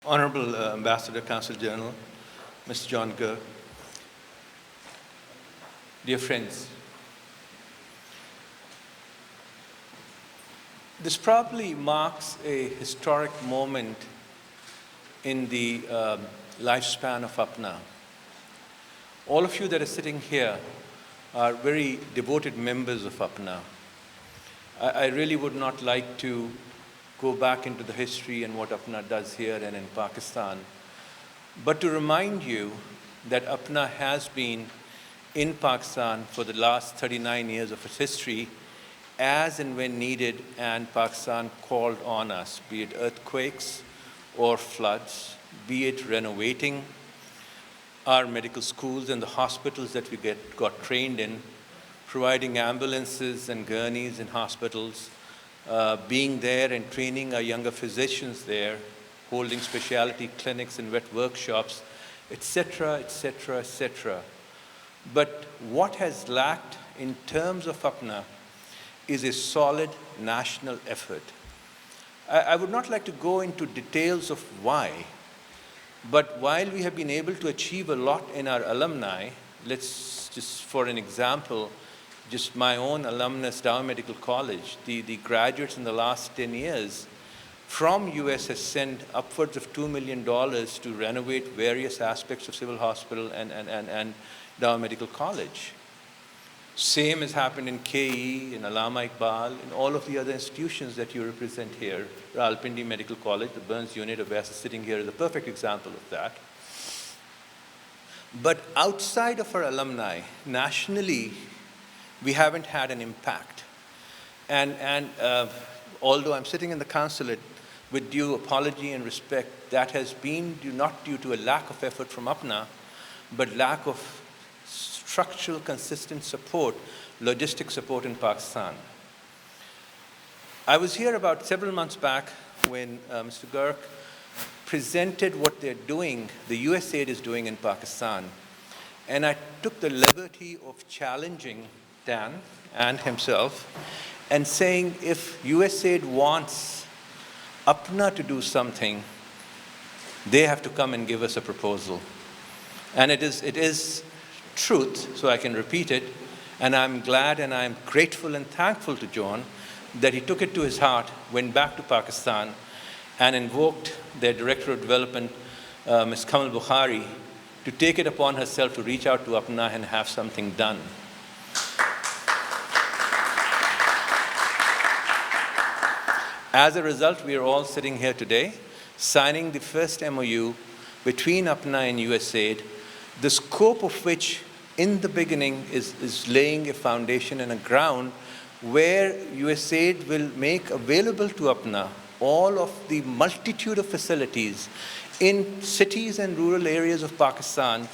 Honorable Ambassador, Consul General, Mr. John Gurr, dear friends, this probably marks a historic moment in the lifespan of APPNA. All of you that are sitting here are very devoted members of APPNA. I really would not like to go back into the history and what APPNA does here and in Pakistan, but to remind you that APPNA has been in Pakistan for the last 39 years of its history, as and when needed, and Pakistan called on us, be it earthquakes or floods, be it renovating our medical schools and the hospitals that we got trained in, providing ambulances and gurneys in hospitals, being there and training our younger physicians there, holding specialty clinics and vet workshops, etc., etc., etc. But what has lacked in terms of APPNA is a solid national effort. I would not like to go into details of why, but while we have been able to achieve a lot in our alumni, let's just, for an example, just my own alumnus, Dow Medical College, the graduates in the last 10 years from US has sent upwards of $2 million to renovate various aspects of Civil Hospital and Dow Medical College. Same has happened in KE, in Allama Iqbal, in all of the other institutions that you represent here. Rawalpindi Medical College, the Burns unit of VAS is sitting here is a perfect example of that. But outside of our alumni, nationally, we haven't had an impact. And although I'm sitting in the consulate, with due apology and respect, that has been not due to a lack of effort from APPNA, but lack of structural, consistent support, logistic support in Pakistan. I was here about several months back when Mr. Gurr presented what they're doing, the USAID is doing in Pakistan. And I took the liberty of challenging Dan and himself and saying, if USAID wants APPNA to do something, they have to come and give us a proposal. And it is truth, so I can repeat it, and I'm glad and I'm grateful and thankful to John that he took it to his heart, went back to Pakistan, and invoked their Director of Development, Ms. Kamal Bukhari, to take it upon herself to reach out to APPNA and have something done. As a result, we are all sitting here today, signing the first MOU between APPNA and USAID, the scope of which in the beginning is laying a foundation and a ground where USAID will make available to APPNA all of the multitude of facilities in cities and rural areas of Pakistan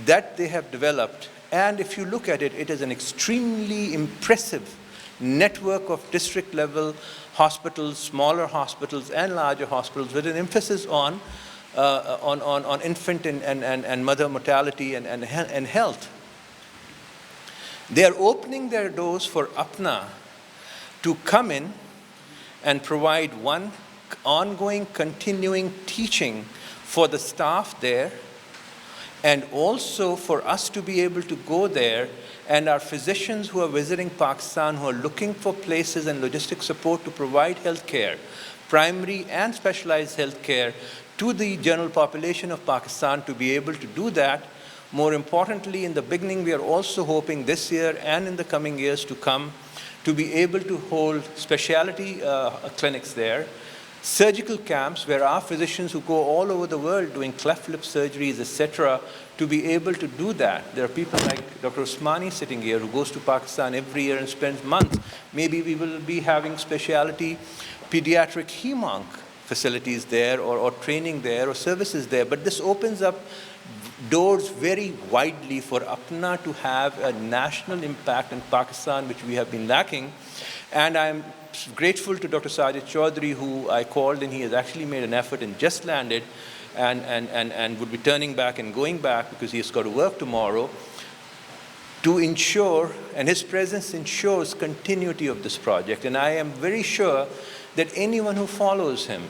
that they have developed. And if you look at it, it is an extremely impressive network of district level hospitals, smaller hospitals and larger hospitals with an emphasis on infant and mother mortality and health. They are opening their doors for APPNA to come in and provide one ongoing, continuing teaching for the staff there, and also for us to be able to go there and our physicians who are visiting Pakistan, who are looking for places and logistic support to provide health care, primary and specialized health care, to the general population of Pakistan, to be able to do that. More importantly, in the beginning, we are also hoping this year and in the coming years to come to be able to hold specialty clinics there, surgical camps where our physicians who go all over the world doing cleft lip surgeries, etc., to be able to do that. There are people like Dr. Usmani sitting here who goes to Pakistan every year and spends months. Maybe we will be having specialty pediatric hemonc facilities there or training there or services there. But this opens up doors very widely for APPNA to have a national impact in Pakistan, which we have been lacking. And I'm grateful to Dr. Sajid Chaudhry, who I called, and he has actually made an effort and just landed and would be turning back and going back because he has got to work tomorrow, to ensure, and his presence ensures continuity of this project. And I am very sure that anyone who follows him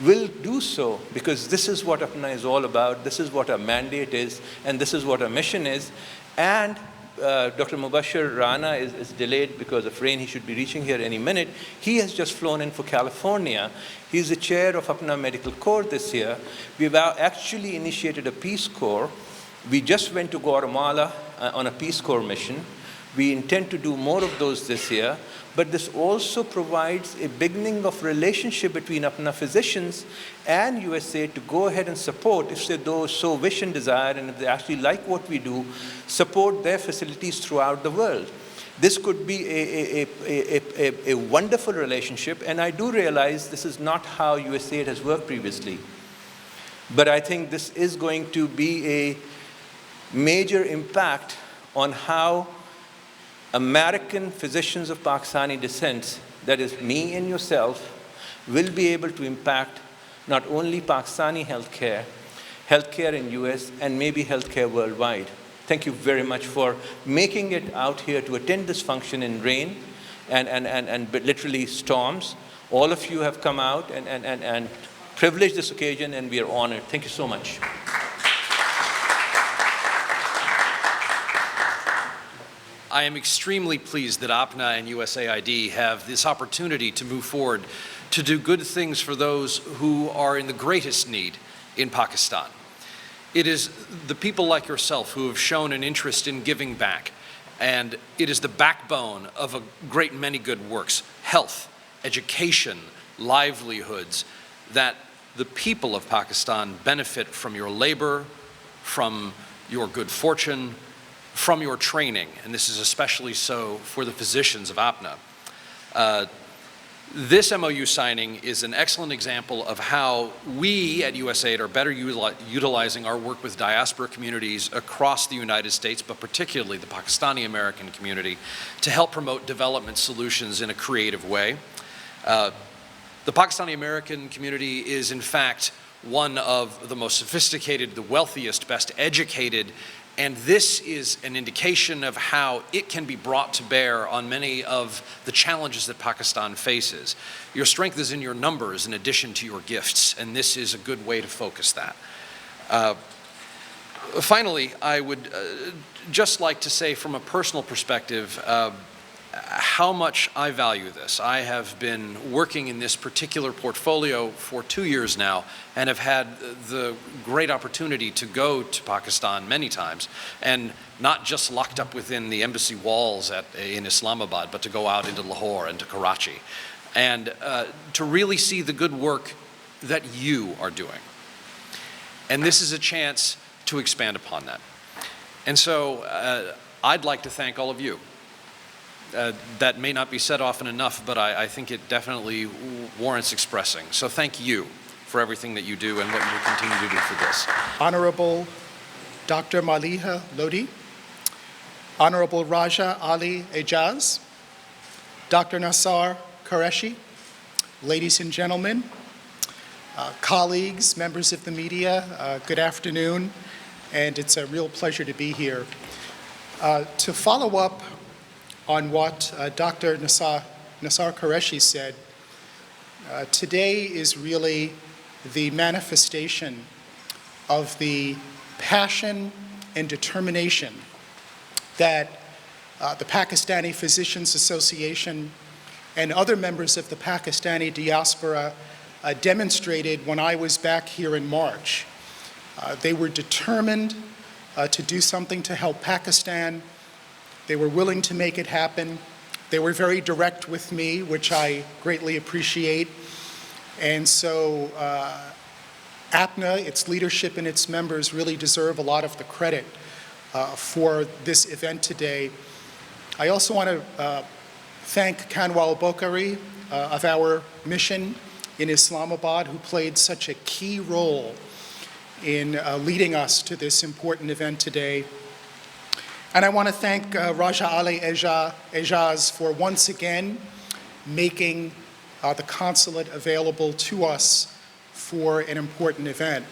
will do so because this is what APPNA is all about, this is what our mandate is, and this is what our mission is. And Dr. Mubashir Rana is delayed because of rain. He should be reaching here any minute. He has just flown in for California. He's the chair of APPNA Medical Corps this year. We've actually initiated a Peace Corps. We just went to Guatemala on a Peace Corps mission. We intend to do more of those this year. But this also provides a beginning of relationship between APPNA physicians and USAID to go ahead and support, if they so wish and desire, and if they actually like what we do, support their facilities throughout the world. This could be a wonderful relationship, and I do realize this is not how USAID has worked previously. But I think this is going to be a major impact on how American physicians of Pakistani descent, that is me and yourself, will be able to impact not only Pakistani healthcare in US, and maybe healthcare worldwide. Thank you very much for making it out here to attend this function in rain and literally storms. All of you have come out and privileged this occasion, and we are honored. Thank you so much. I am extremely pleased that APPNA and USAID have this opportunity to move forward to do good things for those who are in the greatest need in Pakistan. It is the people like yourself who have shown an interest in giving back, and it is the backbone of a great many good works, health, education, livelihoods, that the people of Pakistan benefit from your labor, from your good fortune, from your training, and this is especially so for the physicians of APPNA. This MOU signing is an excellent example of how we at USAID are better utilizing our work with diaspora communities across the United States, but particularly the Pakistani American community, to help promote development solutions in a creative way. The Pakistani American community is in fact one of the most sophisticated, the wealthiest, best educated, and this is an indication of how it can be brought to bear on many of the challenges that Pakistan faces. Your strength is in your numbers in addition to your gifts, and this is a good way to focus that. Finally, I would just like to say from a personal perspective how much I value this. I have been working in this particular portfolio for 2 years now and have had the great opportunity to go to Pakistan many times, and not just locked up within the embassy walls in Islamabad, but to go out into Lahore and to Karachi, and to really see the good work that you are doing. And this is a chance to expand upon that. And so I'd like to thank all of you. That may not be said often enough, but I think it definitely warrants expressing. So thank you for everything that you do and what you will continue to do for this. Honorable Dr. Maliha Lodi, Honorable Raja Ali Ejaz, Dr. Nassar Qureshi, ladies and gentlemen, colleagues, members of the media, good afternoon, and it's a real pleasure to be here. To follow up on what Dr. Nassar Qureshi said, today is really the manifestation of the passion and determination that the Pakistani Physicians Association and other members of the Pakistani diaspora demonstrated when I was back here in March. They were determined to do something to help Pakistan. They were willing to make it happen. They were very direct with me, which I greatly appreciate. And so APPNA, its leadership and its members really deserve a lot of the credit for this event today. I also want to thank Kanwal Bokhari of our mission in Islamabad, who played such a key role in leading us to this important event today. And I want to thank Raja Ali Ejaz for once again making the consulate available to us for an important event.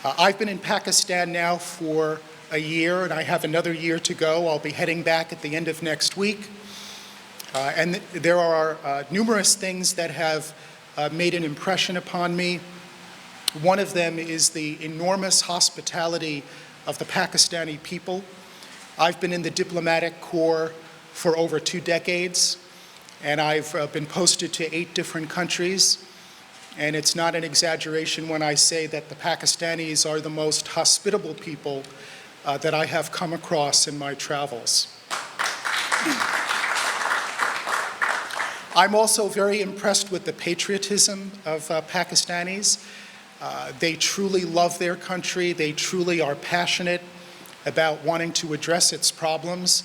I've been in Pakistan now for a year, and I have another year to go. I'll be heading back at the end of next week. And there are numerous things that have made an impression upon me. One of them is the enormous hospitality of the Pakistani people. I've been in the diplomatic corps for over 2 decades, and I've been posted to 8 different countries. And it's not an exaggeration when I say that the Pakistanis are the most hospitable people that I have come across in my travels. I'm also very impressed with the patriotism of Pakistanis. They truly love their country. They truly are passionate about wanting to address its problems.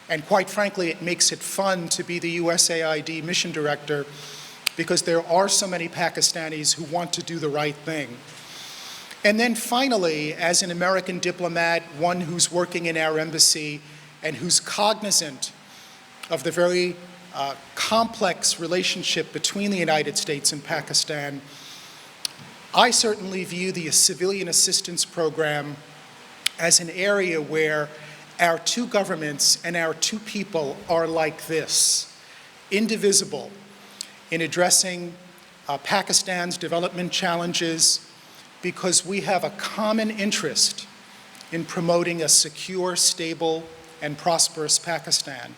And quite frankly, it makes it fun to be the USAID mission director because there are so many Pakistanis who want to do the right thing. And then finally, as an American diplomat, one who's working in our embassy and who's cognizant of the very complex relationship between the United States and Pakistan, I certainly view the civilian assistance program as an area where our 2 governments and our 2 people are like this, indivisible, in addressing Pakistan's development challenges because we have a common interest in promoting a secure, stable, and prosperous Pakistan.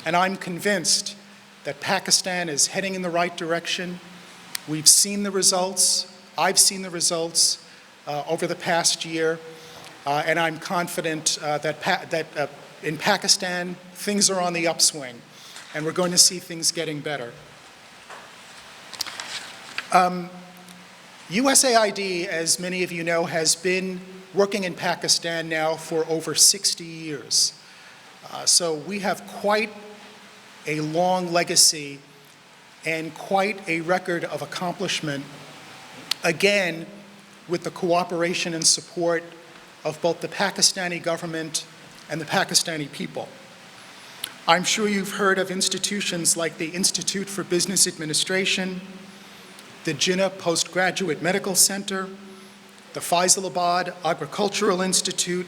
And I'm convinced that Pakistan is heading in the right direction. We've seen the results. I've seen the results over the past year, and I'm confident that in Pakistan, things are on the upswing, and we're going to see things getting better. USAID, as many of you know, has been working in Pakistan now for over 60 years. So we have quite a long legacy and quite a record of accomplishment, again, with the cooperation and support of both the Pakistani government and the Pakistani people. I'm sure you've heard of institutions like the Institute for Business Administration, the Jinnah Postgraduate Medical Center, the Faisalabad Agricultural Institute,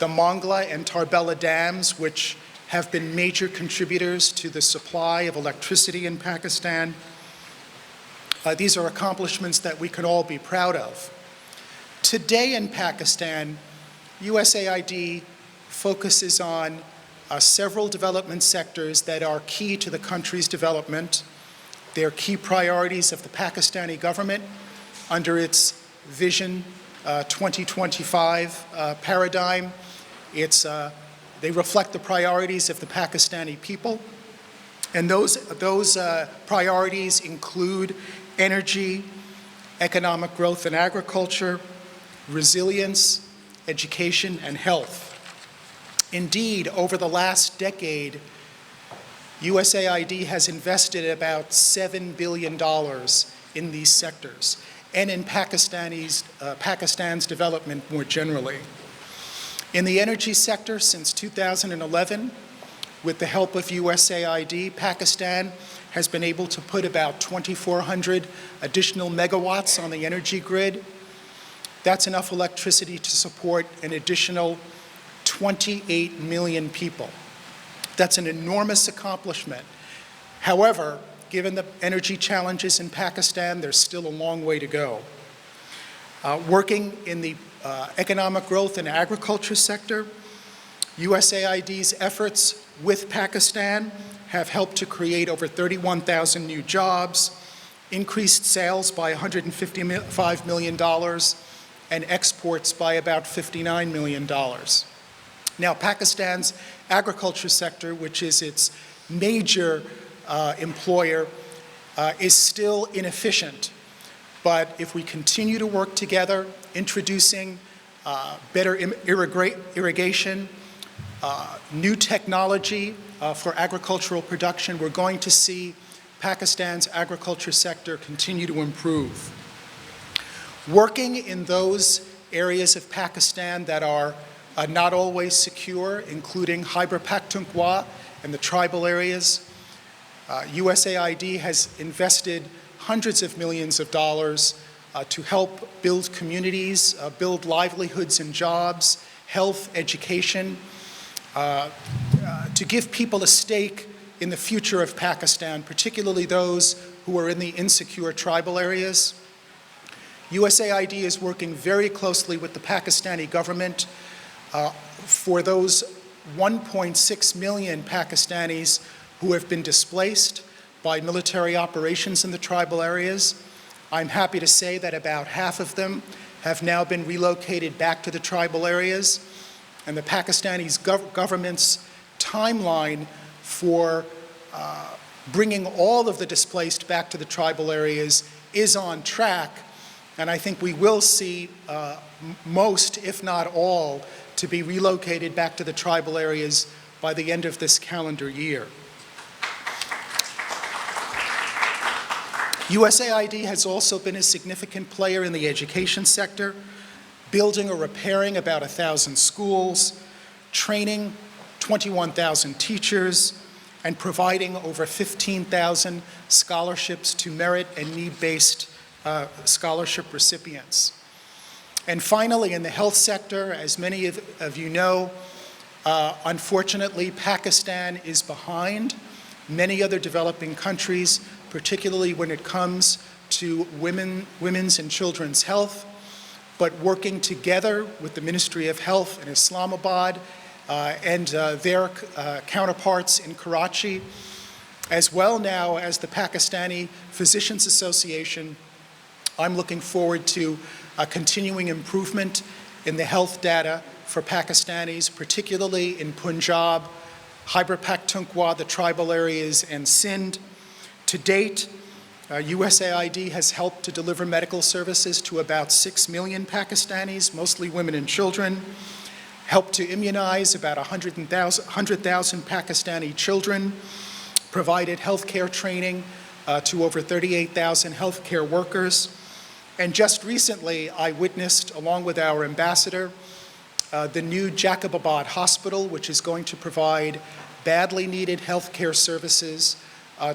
the Mongla and Tarbela dams, which have been major contributors to the supply of electricity in Pakistan. These are accomplishments that we can all be proud of. Today in Pakistan, USAID focuses on several development sectors that are key to the country's development. They're key priorities of the Pakistani government under its Vision 2025 paradigm. They reflect the priorities of the Pakistani people. And those priorities include energy, economic growth and agriculture, resilience, education, and health. Indeed, over the last decade, USAID has invested about $7 billion in these sectors and in Pakistan's development more generally. In the energy sector, since 2011, with the help of USAID, Pakistan has been able to put about 2,400 additional megawatts on the energy grid. That's enough electricity to support an additional 28 million people. That's an enormous accomplishment. However, given the energy challenges in Pakistan, there's still a long way to go. Working in the economic growth and agriculture sector, USAID's efforts with Pakistan have helped to create over 31,000 new jobs, increased sales by $155 million, and exports by about $59 million. Now, Pakistan's agriculture sector, which is its major employer, is still inefficient. But if we continue to work together, introducing better irrigation, new technology for agricultural production, we're going to see Pakistan's agriculture sector continue to improve. Working in those areas of Pakistan that are not always secure, including Khyber Pakhtunkhwa and the tribal areas, USAID has invested hundreds of millions of dollars to help build communities, build livelihoods and jobs, health, education, to give people a stake in the future of Pakistan, particularly those who are in the insecure tribal areas. USAID is working very closely with the Pakistani government for those 1.6 million Pakistanis who have been displaced by military operations in the tribal areas. I'm happy to say that about half of them have now been relocated back to the tribal areas, and the Pakistani government's timeline for bringing all of the displaced back to the tribal areas is on track, and I think we will see most, if not all, to be relocated back to the tribal areas by the end of this calendar year. USAID has also been a significant player in the education sector, building or repairing about 1,000 schools, training 21,000 teachers, and providing over 15,000 scholarships to merit and need-based scholarship recipients. And finally, in the health sector, as many of you know, unfortunately, Pakistan is behind many other developing countries, particularly when it comes to women's and children's health, but working together with the Ministry of Health in Islamabad and their counterparts in Karachi, as well now as the Pakistani Physicians Association, I'm looking forward to a continuing improvement in the health data for Pakistanis, particularly in Punjab, Khyber Pakhtunkhwa, the tribal areas, and Sindh. To date, USAID has helped to deliver medical services to about 6 million Pakistanis, mostly women and children, helped to immunize about 100,000 Pakistani children, provided healthcare training to over 38,000 healthcare workers. And just recently, I witnessed, along with our ambassador, the new Jacobabad Hospital, which is going to provide badly needed healthcare services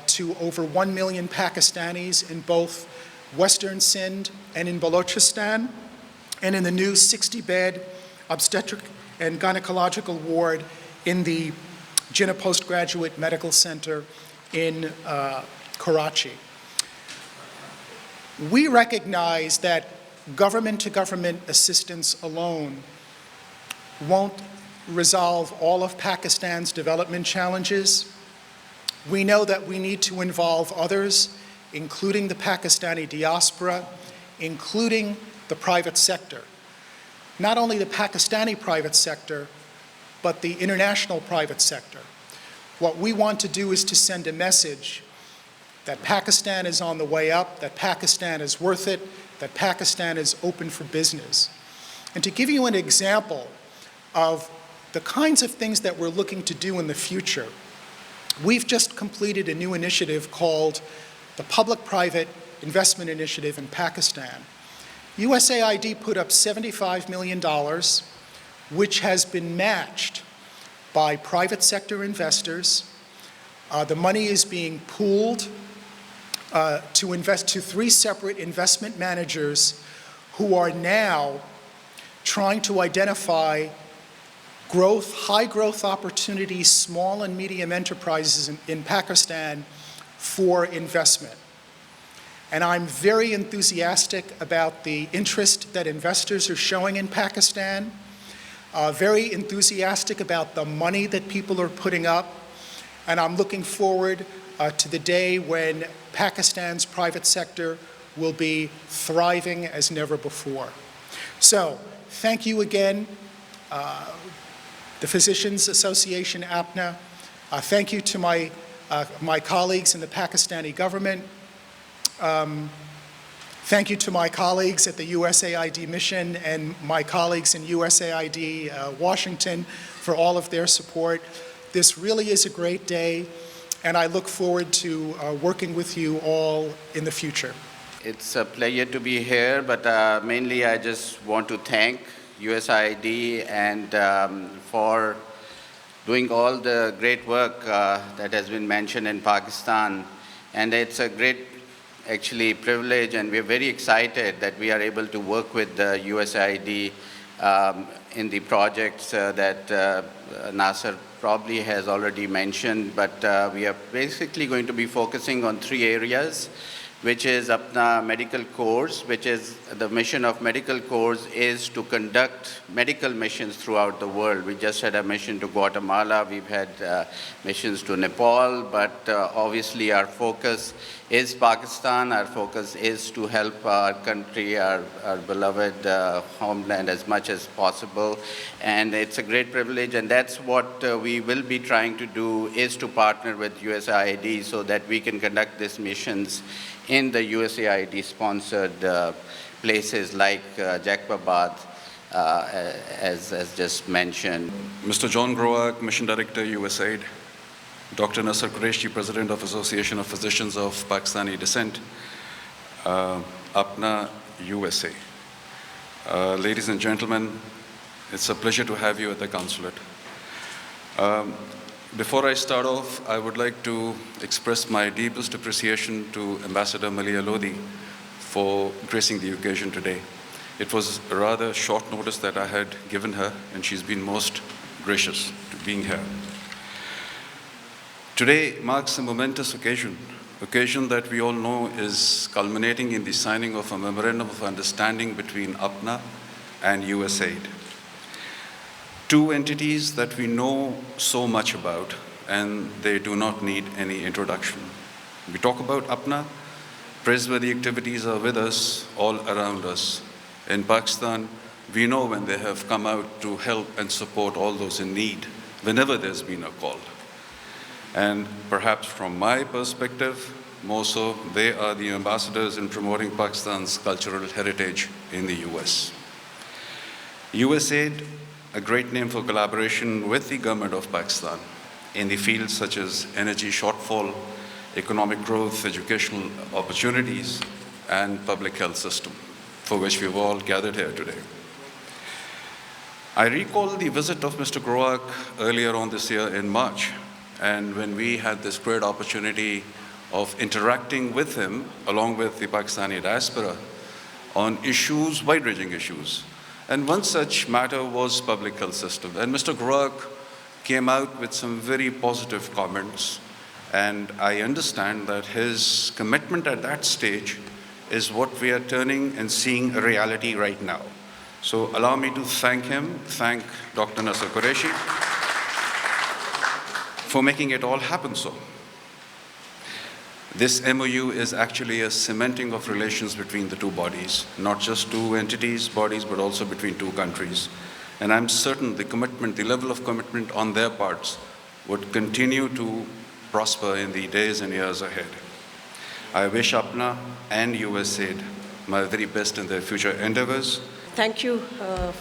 to over 1 million Pakistanis in both Western Sindh and in Balochistan, and in the new 60-bed obstetric and gynecological ward in the Jinnah Postgraduate Medical Center in Karachi. We recognize that government-to-government assistance alone won't resolve all of Pakistan's development challenges. We know that we need to involve others, including the Pakistani diaspora, including the private sector. Not only the Pakistani private sector, but the international private sector. What we want to do is to send a message that Pakistan is on the way up, that Pakistan is worth it, that Pakistan is open for business. And to give you an example of the kinds of things that we're looking to do in the future, we've just completed a new initiative called the Public-Private Investment Initiative in Pakistan. USAID put up $75 million, which has been matched by private sector investors. The money is being pooled to invest to 3 separate investment managers who are now trying to identify high growth opportunities, small and medium enterprises in Pakistan for investment. And I'm very enthusiastic about the interest that investors are showing in Pakistan, very enthusiastic about the money that people are putting up, and I'm looking forward to the day when Pakistan's private sector will be thriving as never before. So, thank you again, the Physicians Association, APPNA. Thank you to my colleagues in the Pakistani government. Thank you to my colleagues at the USAID mission and my colleagues in USAID Washington for all of their support. This really is a great day, and I look forward to working with you all in the future. It's a pleasure to be here, but mainly I just want to thank USAID and for doing all the great work that has been mentioned in Pakistan. And it's a great, actually, privilege, and we're very excited that we are able to work with the USAID in the projects that Nasser probably has already mentioned, but we are basically going to be focusing on 3 areas, which is APPNA Medical Corps, which is the mission of medical corps is to conduct medical missions throughout the world. We just had a mission to Guatemala, we've had missions to Nepal, but obviously our focus is Pakistan. Our focus is to help our country, our beloved homeland as much as possible. And it's a great privilege, and that's what we will be trying to do, is to partner with USAID so that we can conduct these missions in the USAID-sponsored places like Jacobabad, as just mentioned. Mr. John Groak, Mission Director, USAID. Dr. Nasser Qureshi, President of Association of Physicians of Pakistani Descent, APPNA USA. Ladies and gentlemen, it's a pleasure to have you at the consulate. Before I start off, I would like to express my deepest appreciation to Ambassador Malia Lodi for gracing the occasion today. It was a rather short notice that I had given her, and she's been most gracious to being here. Today marks a momentous occasion that we all know is culminating in the signing of a memorandum of understanding between APPNA and USAID. 2 entities that we know so much about, and they do not need any introduction. We talk about APPNA, praiseworthy activities are with us, all around us. In Pakistan, we know when they have come out to help and support all those in need, whenever there's been a call. And perhaps from my perspective, more so, they are the ambassadors in promoting Pakistan's cultural heritage in the US. USAID, a great name for collaboration with the government of Pakistan in the fields such as energy shortfall, economic growth, educational opportunities, and public health system, for which we've all gathered here today. I recall the visit of Mr. Groak earlier on this year in March, and when we had this great opportunity of interacting with him, along with the Pakistani diaspora, on issues, wide-ranging issues. And one such matter was public health system. And Mr. Groak came out with some very positive comments. And I understand that his commitment at that stage is what we are turning and seeing a reality right now. So allow me to thank him, thank Dr. Nasser Qureshi for making it all happen so. This MOU is actually a cementing of relations between the 2 bodies, not just 2 entities, bodies, but also between 2 countries. And I'm certain the commitment, the level of commitment on their parts would continue to prosper in the days and years ahead. I wish APPNA and USAID my very best in their future endeavors. Thank you,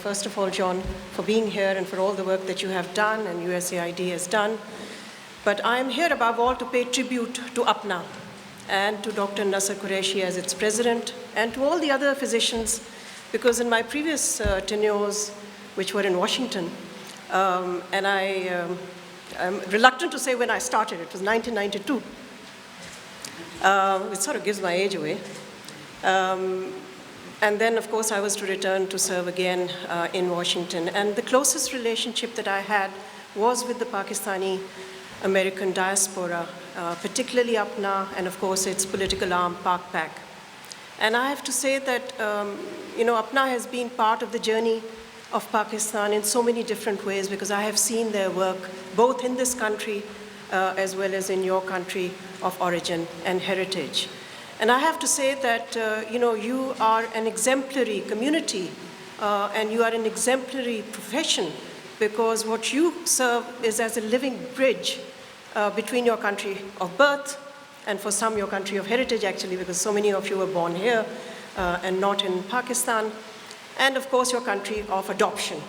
first of all, John, for being here and for all the work that you have done and USAID has done. But I am here above all to pay tribute to APPNA and to Dr. Nasser Qureshi as its president, and to all the other physicians, because in my previous tenures, which were in Washington, and I'm reluctant to say when I started, it was 1992. It sort of gives my age away. And then, of course, I was to return to serve again in Washington. And the closest relationship that I had was with the Pakistani American diaspora, particularly APPNA, and of course its political arm, PAK. And I have to say that, APPNA has been part of the journey of Pakistan in so many different ways, because I have seen their work both in this country as well as in your country of origin and heritage. And I have to say that, you are an exemplary community and you are an exemplary profession, because what you serve is as a living bridge between your country of birth and for some your country of heritage, actually, because so many of you were born here and not in Pakistan, and of course your country of adoption.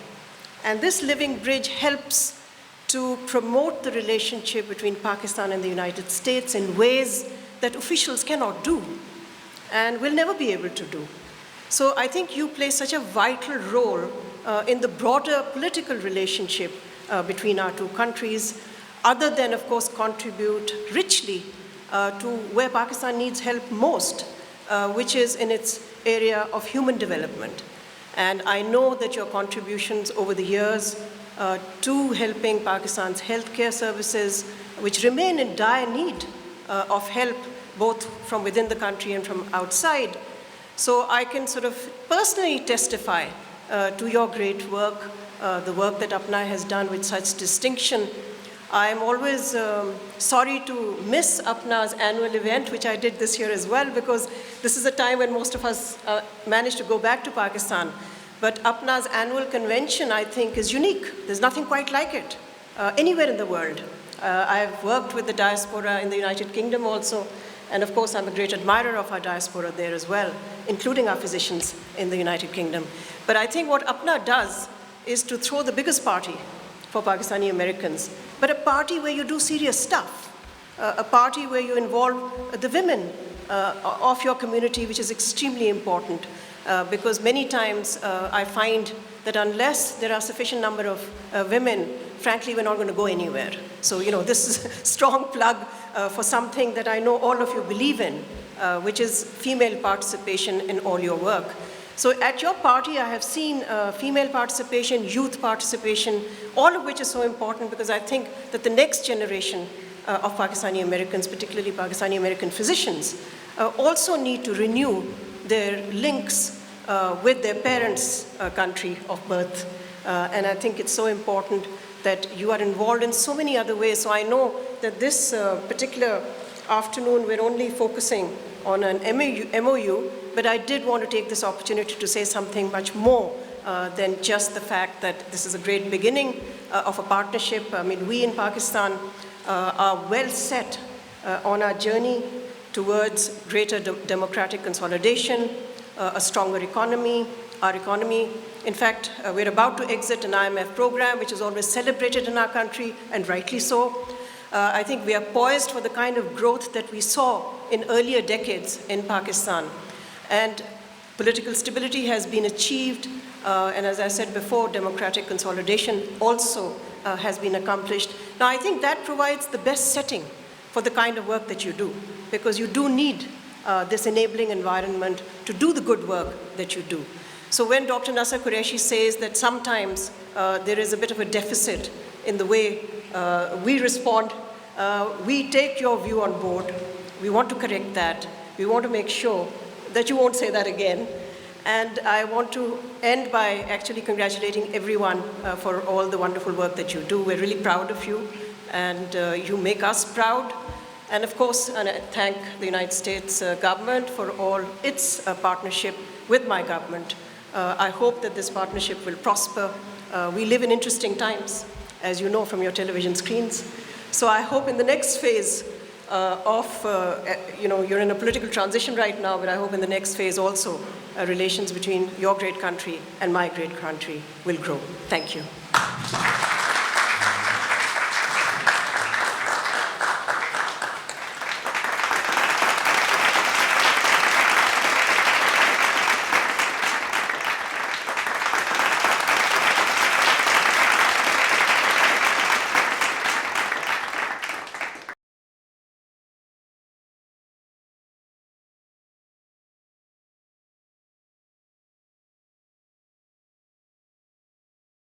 And this living bridge helps to promote the relationship between Pakistan and the United States in ways that officials cannot do and will never be able to do. So I think you play such a vital role in the broader political relationship between our 2 countries, other than, of course, contribute richly to where Pakistan needs help most, which is in its area of human development. And I know that your contributions over the years to helping Pakistan's healthcare services, which remain in dire need of help, both from within the country and from outside. So I can sort of personally testify to your great work, the work that APPNA has done with such distinction. I'm always sorry to miss APPNA's annual event, which I did this year as well, because this is a time when most of us managed to go back to Pakistan. But APPNA's annual convention, I think, is unique. There's nothing quite like it anywhere in the world. I've worked with the diaspora in the United Kingdom also, and of course I'm a great admirer of our diaspora there as well, including our physicians in the United Kingdom. But I think what APPNA does is to throw the biggest party for Pakistani Americans, but a party where you do serious stuff, a party where you involve the women of your community, which is extremely important, because many times I find that unless there are sufficient number of women, frankly, we're not going to go anywhere. So, this is a strong plug for something that I know all of you believe in, which is female participation in all your work. So at your party, I have seen female participation, youth participation, all of which is so important, because I think that the next generation of Pakistani Americans, particularly Pakistani American physicians, also need to renew their links with their parents' country of birth. And I think it's so important that you are involved in so many other ways. So I know that this particular afternoon, we're only focusing on an MOU, but I did want to take this opportunity to say something much more than just the fact that this is a great beginning of a partnership. I mean, we in Pakistan are well set on our journey towards greater democratic consolidation, a stronger economy. Our economy, in fact, we're about to exit an IMF program, which is always celebrated in our country, and rightly so. I think we are poised for the kind of growth that we saw in earlier decades in Pakistan. And political stability has been achieved, and as I said before, democratic consolidation also has been accomplished. Now, I think that provides the best setting for the kind of work that you do, because you do need this enabling environment to do the good work that you do. So when Dr. Nasser Qureshi says that sometimes there is a bit of a deficit in the way we respond, we take your view on board. We want to correct that. We want to make sure that you won't say that again. And I want to end by actually congratulating everyone for all the wonderful work that you do. We're really proud of you, and you make us proud. And of course, I thank the United States government for all its partnership with my government. I hope that this partnership will prosper. We live in interesting times, as you know from your television screens. So I hope in the next phase you're in a political transition right now, but I hope in the next phase also relations between your great country and my great country will grow. Thank you.